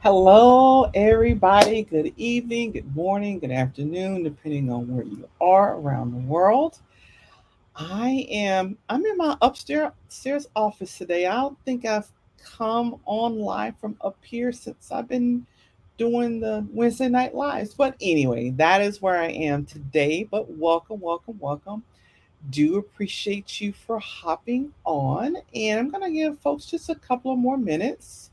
Hello, everybody. Good evening, good morning, good afternoon, depending on where you are around the world. I'm in my upstairs office today. I don't think I've come on live from up here since I've been doing the Wednesday night lives. But anyway, that is where I am today. But welcome, welcome, welcome. Do appreciate you for hopping on. And I'm going to give folks just a couple of more minutes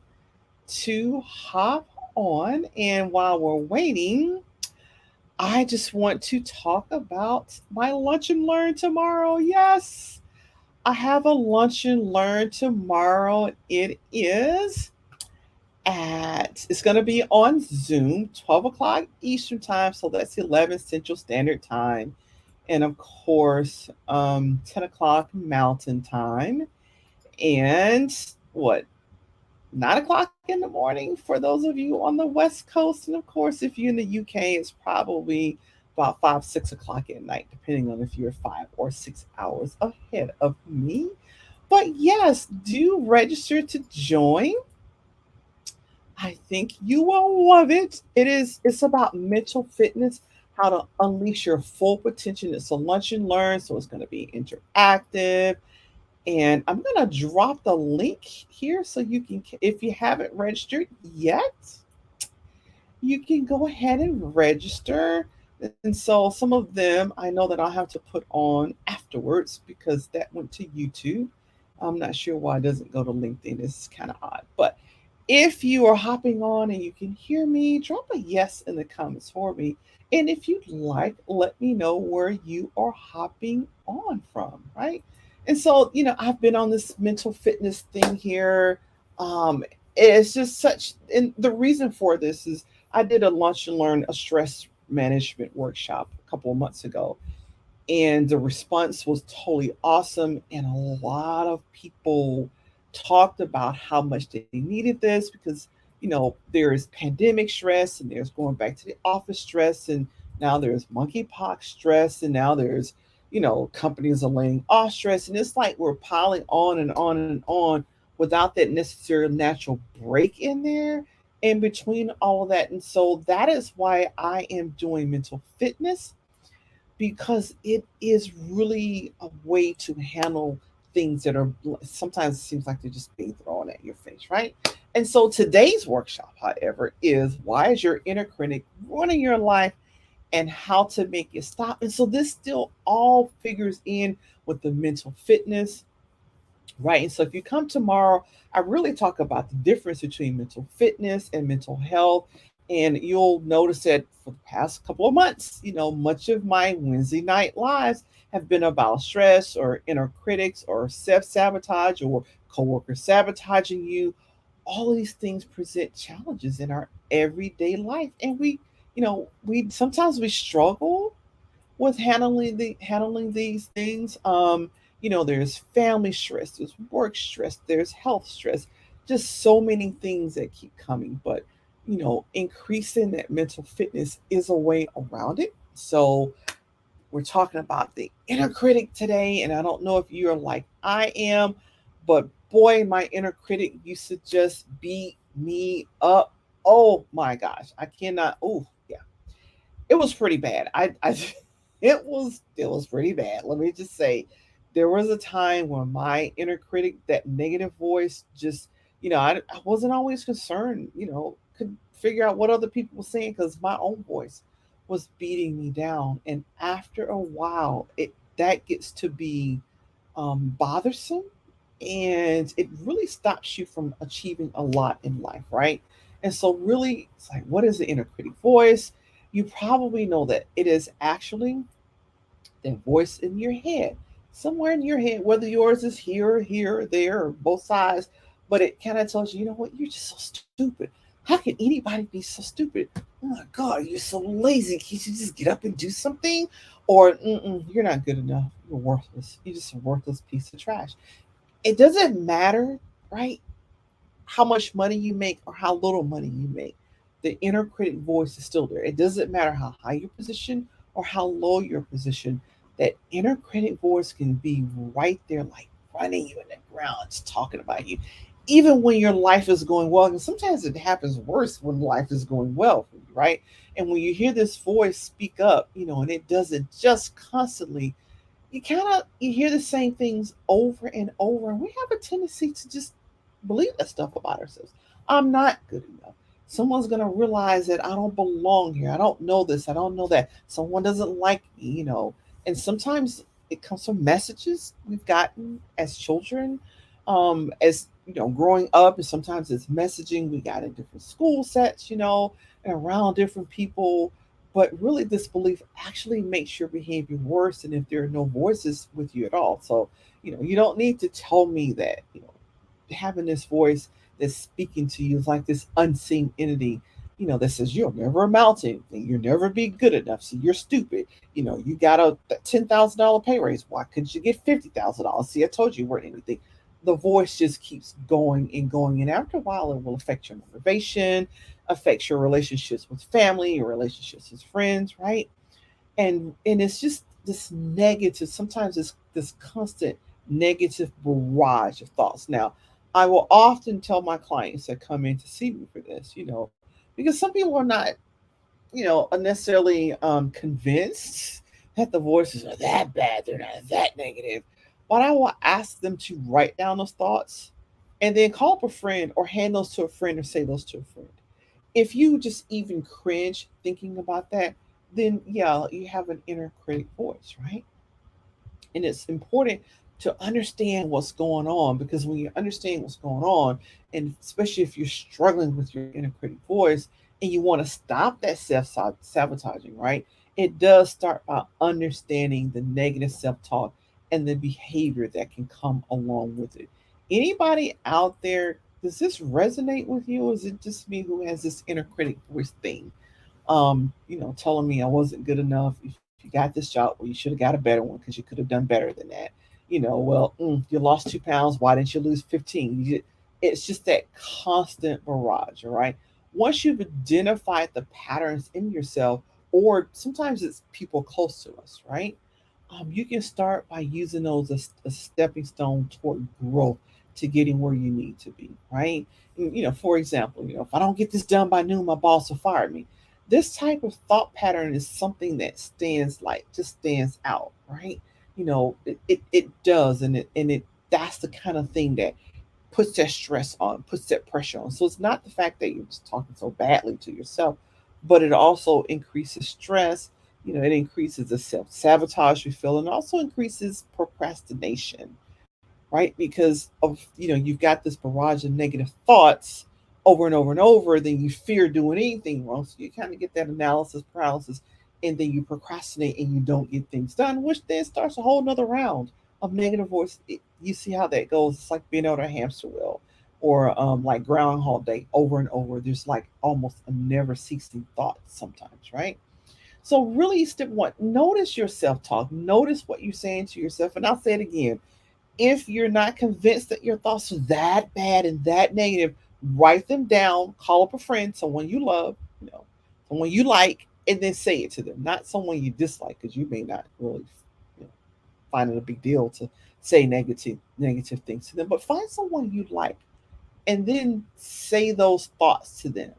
to hop on. And while we're waiting, I just want to talk about my lunch and learn tomorrow. Yes, I have a lunch and learn tomorrow. It's going to be on Zoom, 12 o'clock Eastern time. So that's 11 Central Standard Time. And of course, 10 o'clock Mountain Time. And what? 9 o'clock in the morning for those of you on the West Coast. And of course, if you're in the UK, it's probably about 5, 6 o'clock at night, depending on if you're 5 or 6 hours ahead of me. But yes, do register to join. I think you will love it. It's about mental fitness, how to unleash your full potential. It's a lunch and learn, so it's going to be interactive, and I'm going to drop the link here so you can, if you haven't registered yet, you can go ahead and register. And so some of them I know that I'll have to put on afterwards because that went to YouTube. I'm not sure why it doesn't go to LinkedIn. It's kind of odd. But if you are hopping on and you can hear me, drop a yes in the comments for me. And if you'd like, let me know where you are hopping on from, right? And so, I've been on this mental fitness thing here. It's just such, and the reason for this is I did a lunch and learn a stress management workshop a couple of months ago, and the response was totally awesome. And a lot of people talked about how much they needed this because there's pandemic stress, and there's going back to the office stress, and now there's monkeypox stress, and now there's companies are laying off stress, and it's like we're piling on and on and on without that necessary natural break in there in between all of that. And so that is why I am doing mental fitness, because it is really a way to handle things that are sometimes it seems like they're just being thrown at your face, right? And so today's workshop, however, is why is your inner critic running your life and how to make it stop. And so this still all figures in with the mental fitness, right? And so if you come tomorrow, I really talk about the difference between mental fitness and mental health. And you'll notice that for the past couple of months, much of my Wednesday night lives have been about stress or inner critics or self sabotage or coworkers sabotaging you. All of these things present challenges in our everyday life. And we sometimes we struggle with handling these things. There's family stress, there's work stress, there's health stress, just so many things that keep coming. But increasing that mental fitness is a way around it. So we're talking about the inner critic today, and I don't know if you're like I am, but boy, my inner critic used to just beat me up. Oh my gosh, I cannot. Oh yeah, it was pretty bad. I it was pretty bad. Let me just say, there was a time when my inner critic, that negative voice, just I wasn't always concerned. Could figure out what other people were saying because my own voice was beating me down. And after a while, it that gets to be bothersome, and it really stops you from achieving a lot in life, right? And so, really, it's like, what is the inner critic voice? You probably know that it is actually the voice in your head, somewhere in your head, whether yours is here, or there, or both sides. But it kind of tells you, you know what, you're just so stupid. How can anybody be so stupid? Oh my God, you're so lazy. Can't you just get up and do something? Or, you're not good enough. You're worthless. You're just a worthless piece of trash. It doesn't matter, right? How much money you make or how little money you make, the inner critic voice is still there. It doesn't matter how high your position or how low your position. That inner critic voice can be right there, like running you in the ground, just talking about you. even when your life is going well. And sometimes it happens worse when life is going well for you, right? And when you hear this voice speak up, and it doesn't just constantly, you hear the same things over and over, and we have a tendency to just believe that stuff about ourselves. I'm not good enough. Someone's gonna realize that I don't belong here. I don't know this. I don't know that. Someone doesn't like me. And sometimes it comes from messages we've gotten as children, as growing up, and sometimes it's messaging we got in different school sets, and around different people. But really, this belief actually makes your behavior worse than if there are no voices with you at all. So, you don't need to tell me that, having this voice that's speaking to you is like this unseen entity, that says you'll never amount to anything, you'll never be good enough, so you're stupid. You got a $10,000 pay raise. Why couldn't you get $50,000? See, I told you weren't anything. The voice just keeps going and going, and after a while, it will affect your motivation, affects your relationships with family, your relationships with friends, right? And it's just this negative. Sometimes it's this constant negative barrage of thoughts. Now, I will often tell my clients that come in to see me for this, because some people are not, unnecessarily convinced that the voices are that bad. They're not that negative. But I will ask them to write down those thoughts and then call up a friend or hand those to a friend or say those to a friend. If you just even cringe thinking about that, then yeah, you have an inner critic voice, right? And it's important to understand what's going on, because when you understand what's going on, and especially if you're struggling with your inner critic voice and you want to stop that sabotaging, right? It does start by understanding the negative self talk and the behavior that can come along with it. Anybody out there, does this resonate with you, or is it just me who has this inner critic voice thing? Telling me I wasn't good enough. If you got this job, well, you should have got a better one because you could have done better than that. You lost 2 pounds. Why didn't you lose 15? It's just that constant barrage, all right? Once you've identified the patterns in yourself, or sometimes it's people close to us, right? You can start by using those as a stepping stone toward growth to getting where you need to be, right? For example, if I don't get this done by noon, my boss will fire me. This type of thought pattern is something that just stands out, right? It does, and it that's the kind of thing that puts that stress on, puts that pressure on. So it's not the fact that you're just talking so badly to yourself, but it also increases stress. It increases the self sabotage you feel, and also increases procrastination, right? Because of you've got this barrage of negative thoughts over and over and over, then you fear doing anything wrong. So you kind of get that analysis paralysis, and then you procrastinate and you don't get things done, which then starts a whole nother round of negative voice. You see how that goes. It's like being on a hamster wheel, or like Groundhog Day over and over. There's like almost a never ceasing thought sometimes, right? So really, step one, notice your self-talk. Notice what you're saying to yourself. And I'll say it again. If you're not convinced that your thoughts are that bad and that negative, write them down, call up a friend, someone you love, someone you like, and then say it to them. Not someone you dislike, because you may not really you know, find it a big deal to say negative things to them. But find someone you like, and then say those thoughts to them.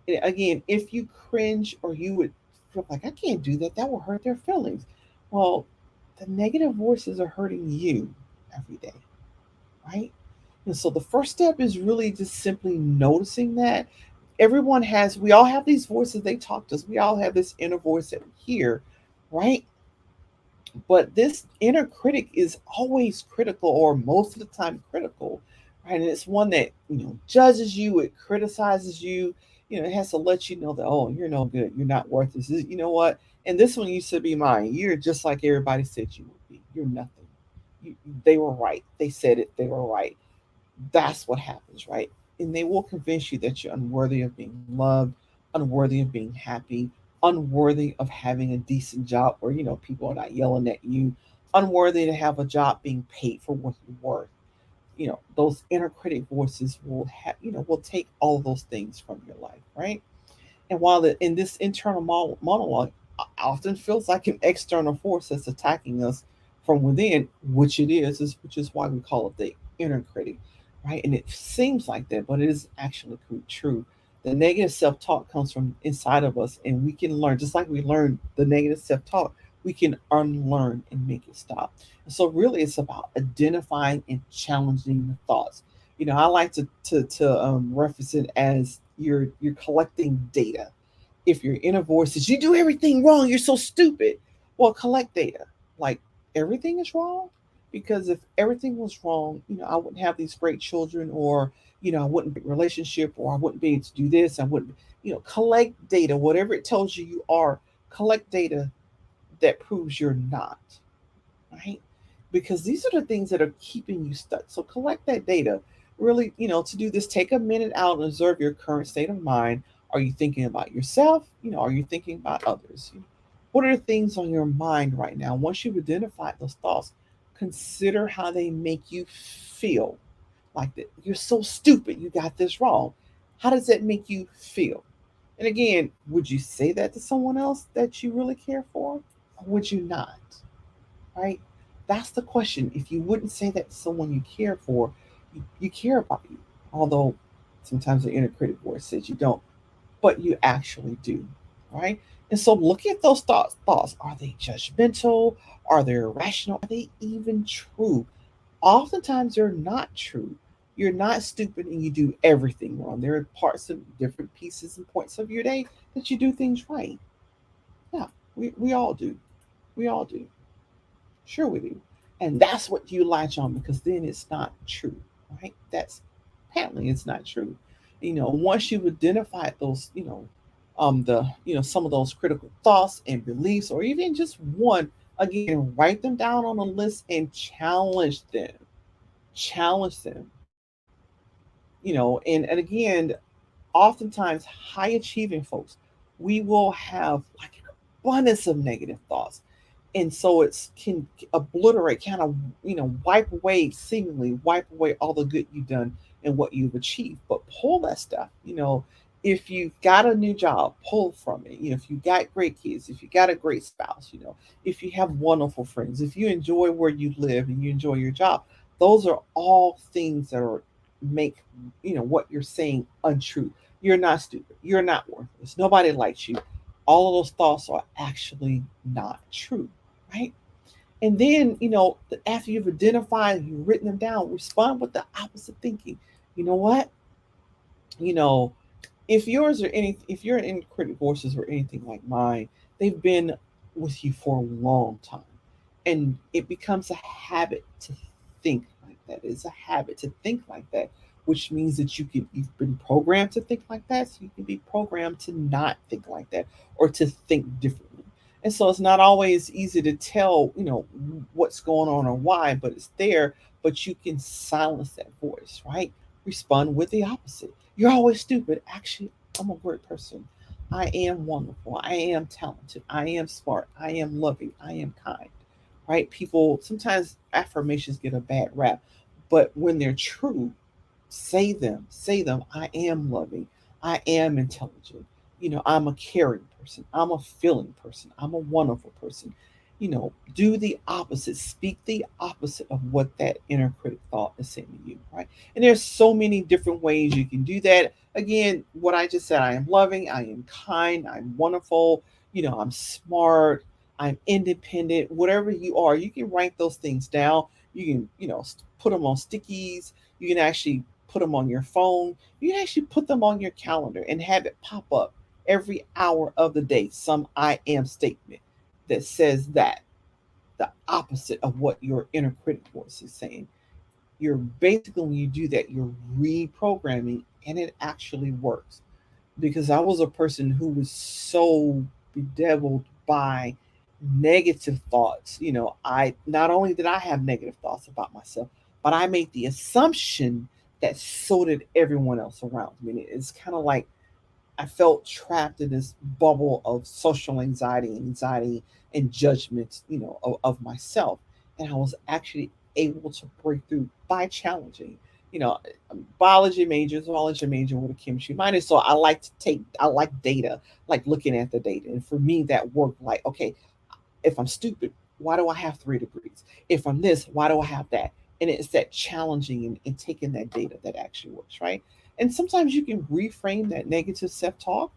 And again, if you cringe or you would feel like I can't do that, that will hurt their feelings. Well, the negative voices are hurting you every day, right? And so the first step is really just simply noticing that we all have these voices, they talk to us. We all have this inner voice that we hear, right? But this inner critic is always critical, or most of the time critical, right? And it's one that judges you, it criticizes you. It has to let you know that, oh, you're no good, you're not worth this. You know what? And this one used to be mine. You're just like everybody said you would be. You're nothing. They were right. They said it. They were right. That's what happens, right? And they will convince you that you're unworthy of being loved, unworthy of being happy, unworthy of having a decent job where people are not yelling at you, unworthy to have a job being paid for what you're worth. Those inner critic voices will take all of those things from your life, right? And while in this internal monologue often feels like an external force that's attacking us from within, which it is which is why we call it the inner critic. right? And it seems like that, but it is actually true. The negative self talk comes from inside of us, and we can learn, just like we learn the negative self talk, we can unlearn and make it stop. And so, really, it's about identifying and challenging the thoughts. I like to reference it as you're collecting data. If your inner voice says you do everything wrong, you're so stupid. Well, collect data. Like, everything is wrong, because if everything was wrong, I wouldn't have these great children, or I wouldn't be in a relationship, or I wouldn't be able to do this. I wouldn't, collect data. Whatever it tells you you are, collect data that proves you're not, right? Because these are the things that are keeping you stuck. So collect that data. Really, to do this, take a minute out and observe your current state of mind. Are you thinking about yourself? Are you thinking about others? What are the things on your mind right now? Once you've identified those thoughts, consider how they make you feel. Like that, you're so stupid, you got this wrong. How does that make you feel? And again, would you say that to someone else that you really care for? Or would you not? Right? That's the question. If you wouldn't say that to someone you care for, you care about you. Although sometimes the inner critic voice says you don't, but you actually do. Right? And so look at those thoughts. Thoughts, are they judgmental? Are they irrational? Are they even true? Oftentimes they're not true. You're not stupid and you do everything wrong. There are parts of different pieces and points of your day that you do things right. Yeah, we all do. We all do. Sure we do. And that's what you latch on, because then it's not true, right? That's apparently it's not true. Once you've identified those, the, some of those critical thoughts and beliefs, or even just one, again, write them down on a list and challenge them. Challenge them. And again, oftentimes high achieving folks, we will have like an abundance of negative thoughts, and so it's can obliterate, kind of, wipe away, seemingly wipe away all the good you've done and what you've achieved. But pull that stuff. If you've got a new job, pull from it. If you got great kids, if you got a great spouse, if you have wonderful friends, if you enjoy where you live and you enjoy your job, those are all things that are make what you're saying untrue. You're not stupid. You're not worthless. Nobody likes you. All of those thoughts are actually not true, right? And then, after you've identified, you've written them down, respond with the opposite thinking. You know what? You know, if you're in critic voices or anything like mine, they've been with you for a long time. And it becomes a habit to think like that. It's a habit to think like that, which means that you've been programmed to think like that, so you can be programmed to not think like that, or to think differently. And so it's not always easy to tell, what's going on or why, but it's there. But you can silence that voice, right? Respond with the opposite. You're always stupid. Actually, I'm a great person. I am wonderful. I am talented. I am smart. I am loving. I am kind. Right? People, sometimes affirmations get a bad rap, but when they're true, say them. Say them. I am loving. I am intelligent. I'm a caring person. I'm a feeling person. I'm a wonderful person. Do the opposite. Speak the opposite of what that inner critic thought is saying to you, right? And there's so many different ways you can do that. Again, what I just said, I am loving, I am kind, I'm wonderful, I'm smart, I'm independent, whatever you are, you can write those things down. You can, put them on stickies. You can actually put them on your phone. You can actually put them on your calendar and have it pop up every hour of the day. Some I am statement that says that, the opposite of what your inner critic voice is saying. You're basically, when you do that, you're reprogramming, and it actually works. Because I was a person who was so bedeviled by negative thoughts. I not only did I have negative thoughts about myself, but I made the assumption that so did everyone else around me. It's kind of like I felt trapped in this bubble of social anxiety, and judgment, of myself. And I was actually able to break through by challenging. I'm biology major with a chemistry minor. So I like data, like looking at the data. And for me, that worked. Like, okay, if I'm stupid, why do I have 3 degrees? If I'm this, why do I have that? And it's that challenging and taking that data that actually works, right? And sometimes you can reframe that negative self-talk.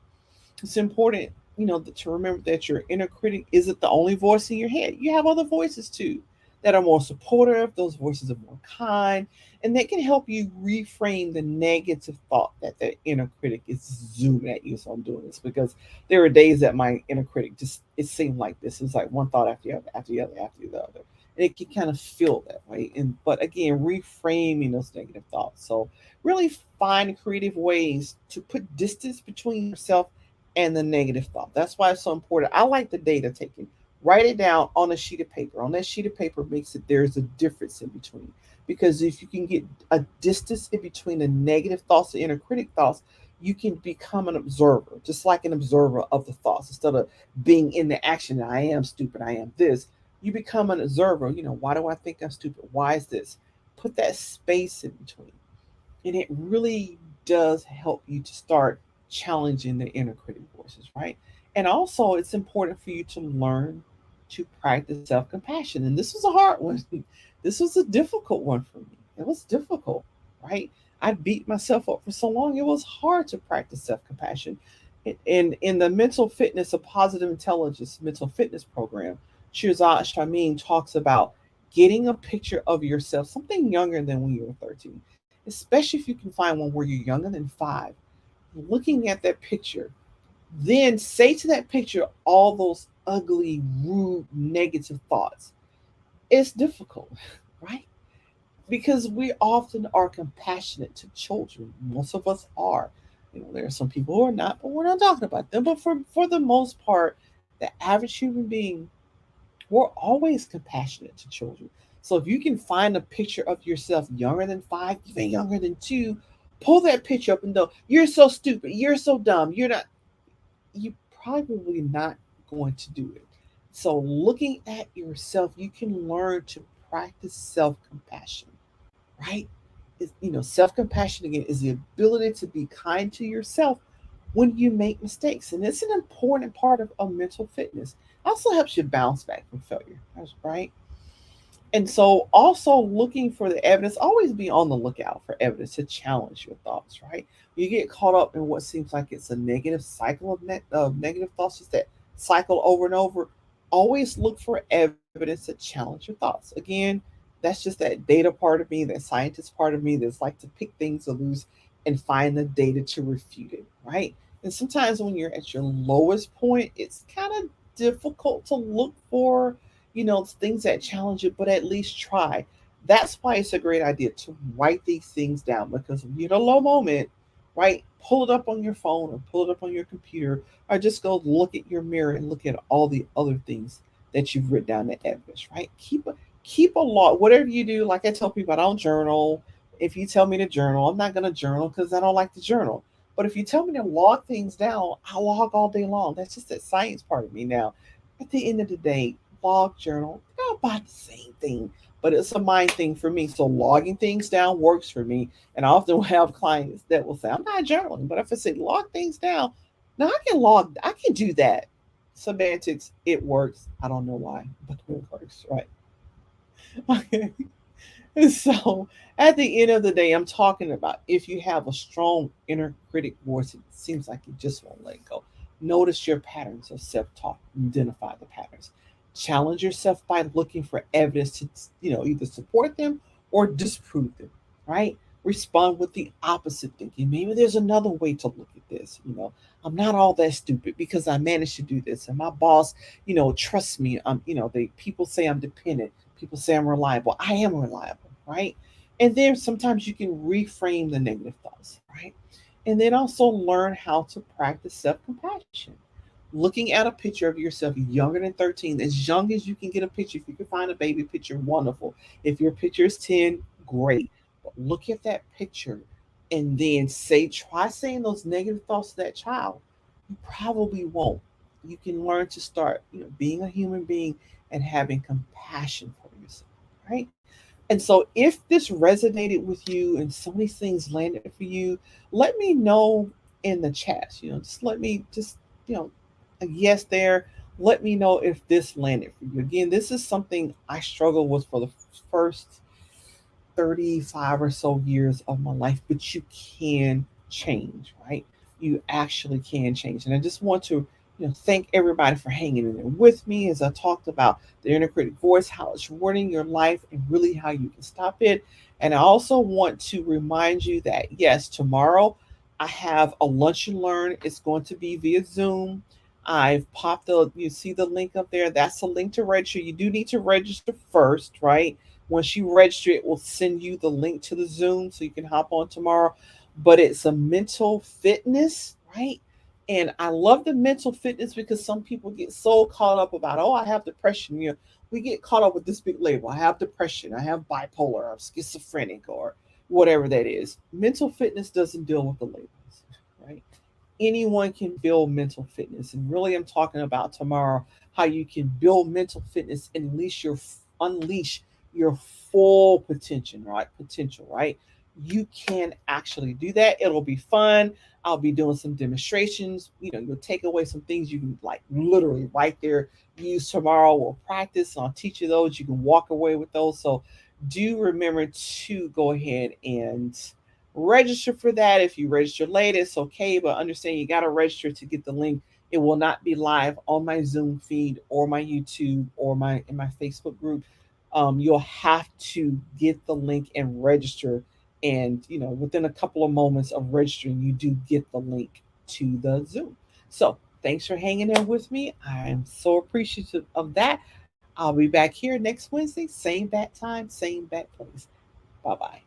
It's important, to remember that your inner critic isn't the only voice in your head. You have other voices too that are more supportive. Those voices are more kind, and they can help you reframe the negative thought that the inner critic is zooming at you. So I'm doing this because there are days that my inner critic just it seemed like this. It's like one thought after the other, after the other, after the other, and it can kind of feel that way. And but again, reframing those negative thoughts. So really find creative ways to put distance between yourself and the negative thought. That's why it's so important. I like the data taking. Write it down on a sheet of paper. On that sheet of paper makes it there's a difference in between. Because if you can get a distance in between the negative thoughts, the inner critic thoughts, you can become an observer, just like an observer of the thoughts. Instead of being in the action, I am stupid, I am this, you become an observer. Why do I think I'm stupid? Why is this? Put that space in between. And it really does help you to start challenging the inner critic voices, right? And also, it's important for you to learn to practice self compassion. And this was a hard one. This was a difficult one for me. It was difficult, right? I beat myself up for so long. It was hard to practice self compassion. In the mental fitness of positive intelligence mental fitness program, Shirzad Shamin talks about getting a picture of yourself, something younger than when you were 13, especially if you can find one where you're younger than 5, looking at that picture, then say to that picture all those ugly, rude, negative thoughts. It's difficult, right? Because we often are compassionate to children. Most of us are. There are some people who are not, but we're not talking about them. But for the most part, the average human being, we're always compassionate to children. So if you can find a picture of yourself younger than 5, even younger than 2, pull that picture up and go, you're so stupid, you're so dumb, you probably not going to do it. So looking at yourself, you can learn to practice self-compassion, right? Self-compassion again is the ability to be kind to yourself when you make mistakes. And it's an important part of mental fitness. It also helps you bounce back from failure. That's right. And so also looking for the evidence, always be on the lookout for evidence to challenge your thoughts, right? You get caught up in what seems like it's a negative cycle of negative thoughts, just that cycle over and over. Always look for evidence to challenge your thoughts. Again, that's just that data part of me, that scientist part of me that's like to pick things loose and find the data to refute it, right? And sometimes when you're at your lowest point, it's kind of difficult to look for things that challenge it, but at least try. That's why it's a great idea to write these things down, because when you're in a low moment, right, pull it up on your phone or pull it up on your computer, or just go look at your mirror and look at all the other things that you've written down in evidence, right? Keep a log. Whatever you do, like I tell people, I don't journal. If you tell me to journal, I'm not going to journal because I don't like to journal. But if you tell me to log things down, I log all day long. That's just that science part of me now. At the end of the day, log journal, they're about the same thing, but it's a mind thing for me. So logging things down works for me. And I often will have clients that will say, I'm not journaling, but if I say log things down, now I can do that. Semantics, it works. I don't know why, but it works, right? Okay. So at the end of the day, I'm talking about if you have a strong inner critic voice, it seems like you just won't let go. Notice your patterns of self talk, identify the patterns. Challenge yourself by looking for evidence to, either support them or disprove them, right? Respond with the opposite thinking. Maybe there's another way to look at this. I'm not all that stupid because I managed to do this. And my boss, trusts me. They people say I'm dependent. People say I'm reliable. I am reliable, right? And then sometimes you can reframe the negative thoughts, right? And then also learn how to practice self compassion. Looking at a picture of yourself younger than 13, as young as you can get a picture. If you can find a baby picture, wonderful. If your picture is 10, great. But look at that picture and then try saying those negative thoughts to that child. You probably won't. You can learn to start, being a human being and having compassion for yourself, right? And so, if this resonated with you and some of these things landed for you, let me know in the chat. Just let me you know, a yes there. Let me know if this landed for you. Again, this is something I struggled with for the first 35 or so years of my life, but you can change, right? You actually can change. And I just want to, thank everybody for hanging in there with me as I talked about the inner critic voice, how it's ruining your life, and really how you can stop it. And I also want to remind you that, yes, tomorrow I have a lunch and learn. It's going to be via Zoom. I've popped you see the link up there. That's a link to register. You do need to register first, right? Once you register, it will send you the link to the Zoom so you can hop on tomorrow. But it's a mental fitness, right? And I love the mental fitness because some people get so caught up about, oh, I have depression. We get caught up with this big label. I have depression. I have bipolar. I'm schizophrenic or whatever that is. Mental fitness doesn't deal with the labels, right? Anyone can build mental fitness. And really, I'm talking about tomorrow how you can build mental fitness and unleash your full potential, right? Potential, right? You can actually do that. It'll be fun. I'll be doing some demonstrations. You'll take away some things you can like literally right there use tomorrow. We'll practice. I'll teach you those. You can walk away with those. So do remember to go ahead and register for that. If you register late, it's okay, but understand you got to register to get the link. It will not be live on my Zoom feed or my YouTube or my in my Facebook group. You'll have to get the link and register. And within a couple of moments of registering, you do get the link to the Zoom. So thanks for hanging in with me. I am so appreciative of that. I'll be back here next Wednesday, same bat time, same bat place. Bye bye.